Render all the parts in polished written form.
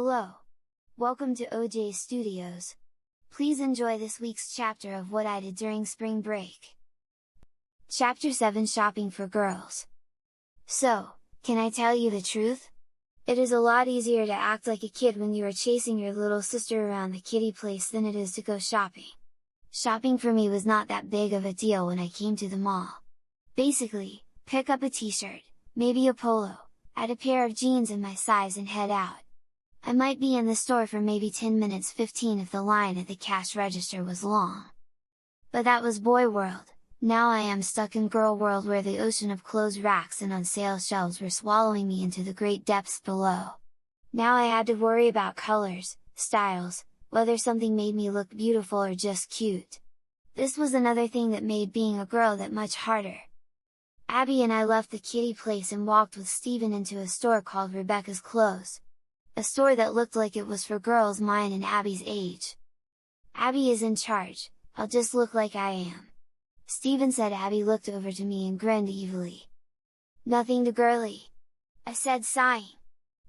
Hello! Welcome to OJ Studios. Please enjoy this week's chapter of what I did during spring break. Chapter 7 Shopping for Girls. So, can I tell you the truth? It is a lot easier to act like a kid when you are chasing your little sister around the kiddie place than it is to go shopping. Shopping for me was not that big of a deal when I came to the mall. Basically, pick up a t-shirt, maybe a polo, add a pair of jeans in my size and head out. I might be in the store for maybe 10 minutes 15 if the line at the cash register was long. But that was boy world. Now I am stuck in girl world where the ocean of clothes racks and on sale shelves were swallowing me into the great depths below. Now I had to worry about colors, styles, whether something made me look beautiful or just cute. This was another thing that made being a girl that much harder. Abby and I left the kiddie place and walked with Steven into a store called Rebecca's Clothes. A store that looked like it was for girls mine and Abby's age. Abby is in charge, I'll just look like I am. Steven said. Abby looked over to me and grinned evilly. Nothing too girly, I said, sighing.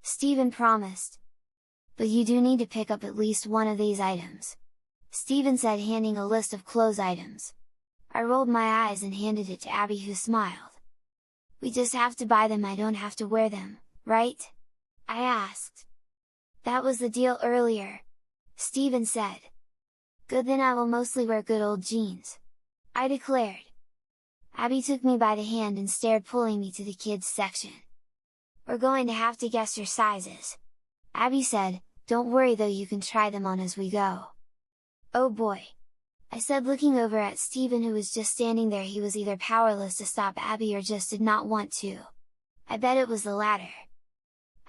Steven promised. But you do need to pick up at least one of these items, Steven said, handing a list of clothes items. I rolled my eyes and handed it to Abby, who smiled. We just have to buy them, I don't have to wear them, right? I asked. That was the deal earlier, Steven said. Good, then I will mostly wear good old jeans, I declared. Abby took me by the hand and stared, pulling me to the kids section. We're going to have to guess your sizes, Abby said. Don't worry though, you can try them on as we go. Oh boy! I said, looking over at Steven, who was just standing there. He was either powerless to stop Abby or just did not want to. I bet it was the latter.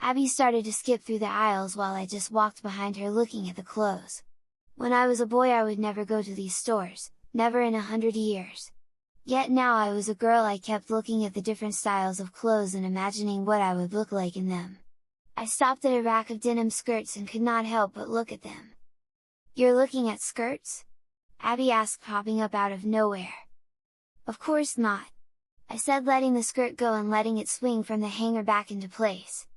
Abby started to skip through the aisles while I just walked behind her looking at the clothes. When I was a boy I would never go to these stores, never in 100 years. Yet now I was a girl, I kept looking at the different styles of clothes and imagining what I would look like in them. I stopped at a rack of denim skirts and could not help but look at them. You're looking at skirts? Abby asked, popping up out of nowhere. Of course not, I said, letting the skirt go and letting it swing from the hanger back into place.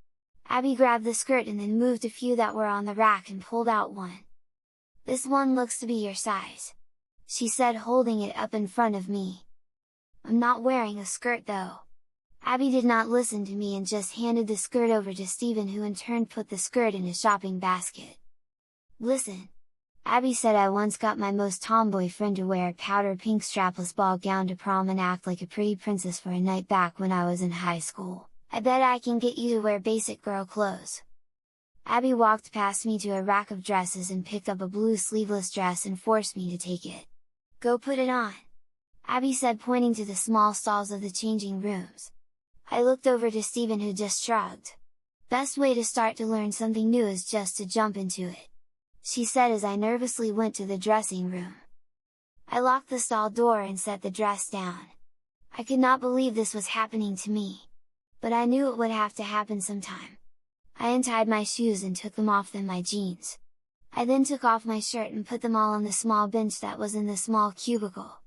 Abby grabbed the skirt and then moved a few that were on the rack and pulled out one. This one looks to be your size, she said, holding it up in front of me. I'm not wearing a skirt though. Abby did not listen to me and just handed the skirt over to Steven, who in turn put the skirt in his shopping basket. Listen, Abby said, I once got my most tomboy friend to wear a powder pink strapless ball gown to prom and act like a pretty princess for a night back when I was in high school. I bet I can get you to wear basic girl clothes. Abby walked past me to a rack of dresses and picked up a blue sleeveless dress and forced me to take it. Go put it on, Abby said, pointing to the small stalls of the changing rooms. I looked over to Steven, who just shrugged. Best way to start to learn something new is just to jump into it, she said as I nervously went to the dressing room. I locked the stall door and set the dress down. I could not believe this was happening to me. But I knew it would have to happen sometime. I untied my shoes and took them off, then my jeans. I then took off my shirt and put them all on the small bench that was in the small cubicle.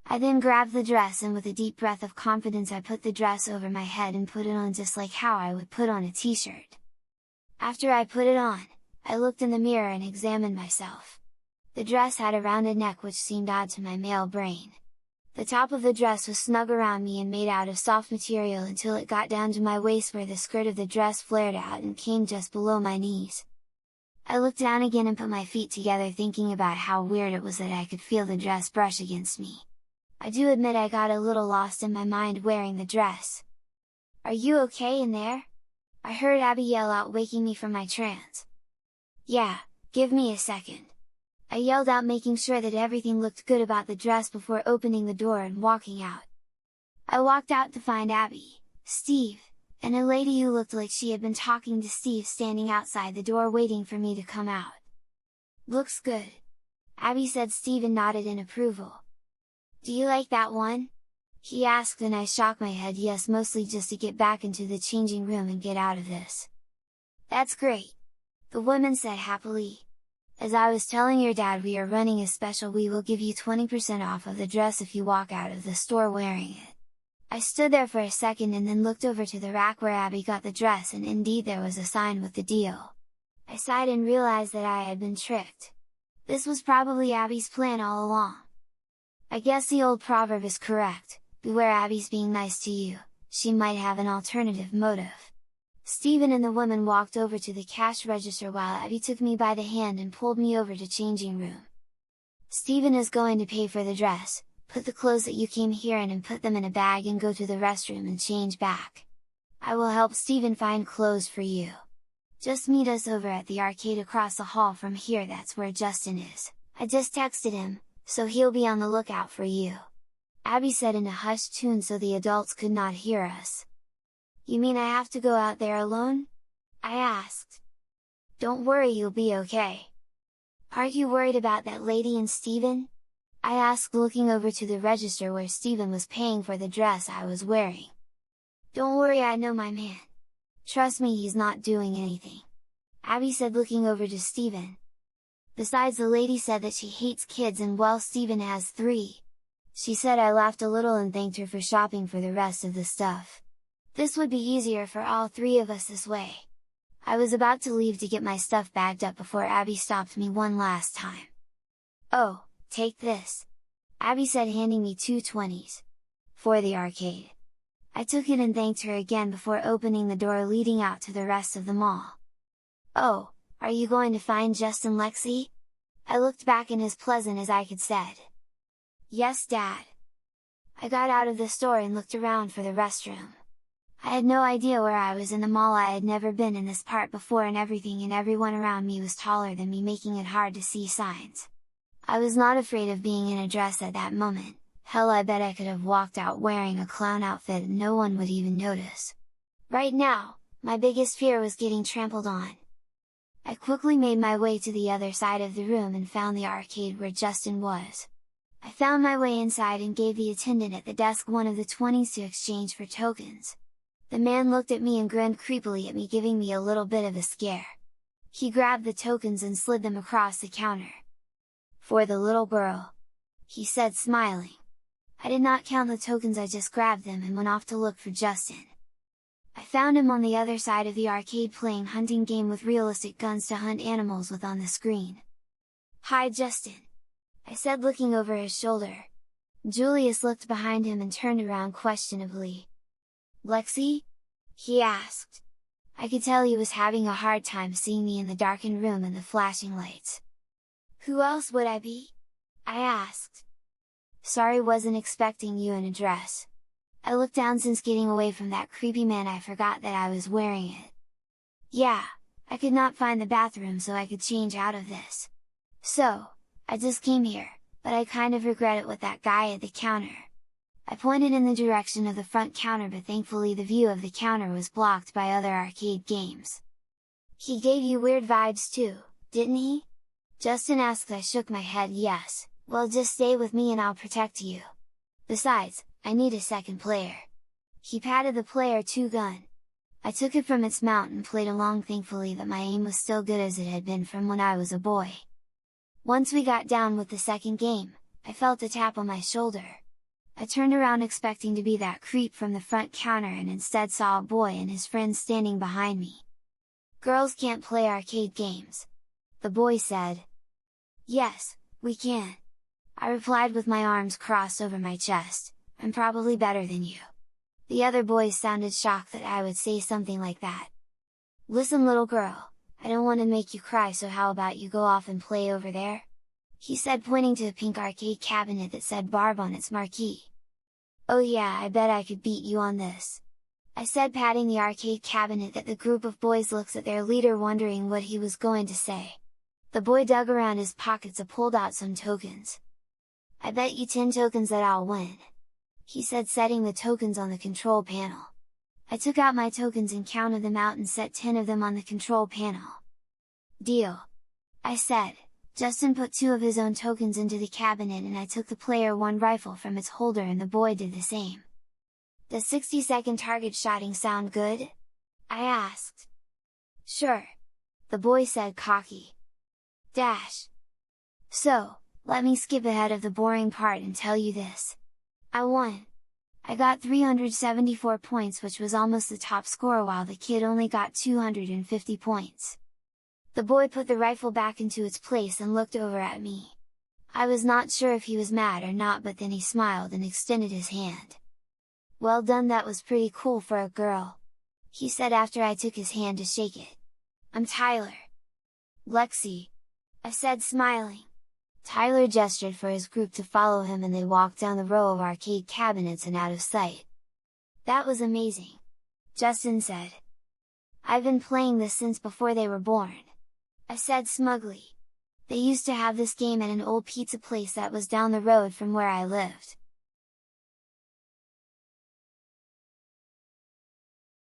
I then grabbed the dress and with a deep breath of confidence I put the dress over my head and put it on just like how I would put on a t-shirt. After I put it on, I looked in the mirror and examined myself. The dress had a rounded neck which seemed odd to my male brain. The top of the dress was snug around me and made out of soft material until it got down to my waist, where the skirt of the dress flared out and came just below my knees. I looked down again and put my feet together, thinking about how weird it was that I could feel the dress brush against me. I do admit I got a little lost in my mind wearing the dress. Are you okay in there? I heard Abby yell out, waking me from my trance. Yeah, give me a second, I yelled out, making sure that everything looked good about the dress before opening the door and walking out. I walked out to find Abby, Steve, and a lady who looked like she had been talking to Steve standing outside the door waiting for me to come out. Looks good, Abby said. Steven nodded in approval. Do you like that one? He asked, and I shook my head yes, mostly just to get back into the changing room and get out of this. That's great, the woman said happily. As I was telling your dad, we are running a special, we will give you 20% off of the dress if you walk out of the store wearing it. I stood there for a second and then looked over to the rack where Abby got the dress, and indeed there was a sign with the deal. I sighed and realized that I had been tricked. This was probably Abby's plan all along. I guess the old proverb is correct, beware Abby's being nice to you, she might have an alternative motive. Steven and the woman walked over to the cash register while Abby took me by the hand and pulled me over to changing room. Steven is going to pay for the dress, put the clothes that you came here in and put them in a bag and go to the restroom and change back. I will help Steven find clothes for you. Just meet us over at the arcade across the hall from here, that's where Justin is. I just texted him, so he'll be on the lookout for you. Abby said in a hushed tune so the adults could not hear us. You mean I have to go out there alone? I asked. Don't worry, you'll be okay. Aren't you worried about that lady and Steven? I asked, looking over to the register where Steven was paying for the dress I was wearing. Don't worry, I know my man. Trust me, he's not doing anything. Abby said, looking over to Steven. Besides, the lady said that she hates kids and well, Steven has 3. She said. I laughed a little and thanked her for shopping for the rest of the stuff. This would be easier for all 3 of us this way. I was about to leave to get my stuff bagged up before Abby stopped me one last time. Oh, take this! Abby said, handing me 2 20s. For the arcade. I took it and thanked her again before opening the door leading out to the rest of the mall. Oh, are you going to find Justin, Lexi? I looked back and as pleasant as I could said. Yes, Dad. I got out of the store and looked around for the restroom. I had no idea where I was in the mall. I had never been in this part before and everything and everyone around me was taller than me, making it hard to see signs. I was not afraid of being in a dress at that moment. Hell, I bet I could have walked out wearing a clown outfit and no one would even notice. Right now, my biggest fear was getting trampled on. I quickly made my way to the other side of the room and found the arcade where Justin was. I found my way inside and gave the attendant at the desk one of the 20s to exchange for tokens. The man looked at me and grinned creepily at me, giving me a little bit of a scare. He grabbed the tokens and slid them across the counter. For the little girl, he said, smiling. I did not count the tokens, I just grabbed them and went off to look for Justin. I found him on the other side of the arcade playing hunting game with realistic guns to hunt animals with on the screen. Hi Justin! I said, looking over his shoulder. Julius looked behind him and turned around questionably. Lexi? He asked. I could tell he was having a hard time seeing me in the darkened room and the flashing lights. Who else would I be? I asked. Sorry, wasn't expecting you in a dress. I looked down. Since getting away from that creepy man, I forgot that I was wearing it. Yeah, I could not find the bathroom so I could change out of this. So, I just came here, but I kind of regret it with that guy at the counter. I pointed in the direction of the front counter, but thankfully the view of the counter was blocked by other arcade games. He gave you weird vibes too, didn't he? Justin asked. I shook my head. Yes, well, just stay with me and I'll protect you. Besides, I need a second player. He patted the player 2 gun. I took it from its mount and played along, thankfully that my aim was still good as it had been from when I was a boy. Once we got down with the second game, I felt a tap on my shoulder. I turned around expecting to be that creep from the front counter and instead saw a boy and his friends standing behind me. Girls can't play arcade games, the boy said. Yes, we can. I replied with my arms crossed over my chest, I'm probably better than you. The other boys sounded shocked that I would say something like that. Listen little girl, I don't want to make you cry, so how about you go off and play over there? He said, pointing to a pink arcade cabinet that said Barb on its marquee. Oh yeah, I bet I could beat you on this. I said, patting the arcade cabinet. That the group of boys looks at their leader, wondering what he was going to say. The boy dug around his pockets and pulled out some tokens. I bet you 10 tokens that I'll win, he said, setting the tokens on the control panel. I took out my tokens and counted them out and set 10 of them on the control panel. Deal! I said. Justin put 2 of his own tokens into the cabinet and I took the player 1 rifle from its holder and the boy did the same. Does 60-second target shooting sound good? I asked. Sure. The boy said, cocky. Dash. So, let me skip ahead of the boring part and tell you this. I won! I got 374 points, which was almost the top score, while the kid only got 250 points. The boy put the rifle back into its place and looked over at me. I was not sure if he was mad or not, but then he smiled and extended his hand. "Well done, that was pretty cool for a girl," he said after I took his hand to shake it. "I'm Tyler." "Lexi," I said, smiling. Tyler gestured for his group to follow him and they walked down the row of arcade cabinets and out of sight. "That was amazing," Justin said. "I've been playing this since before they were born," I said smugly. "They used to have this game at an old pizza place that was down the road from where I lived.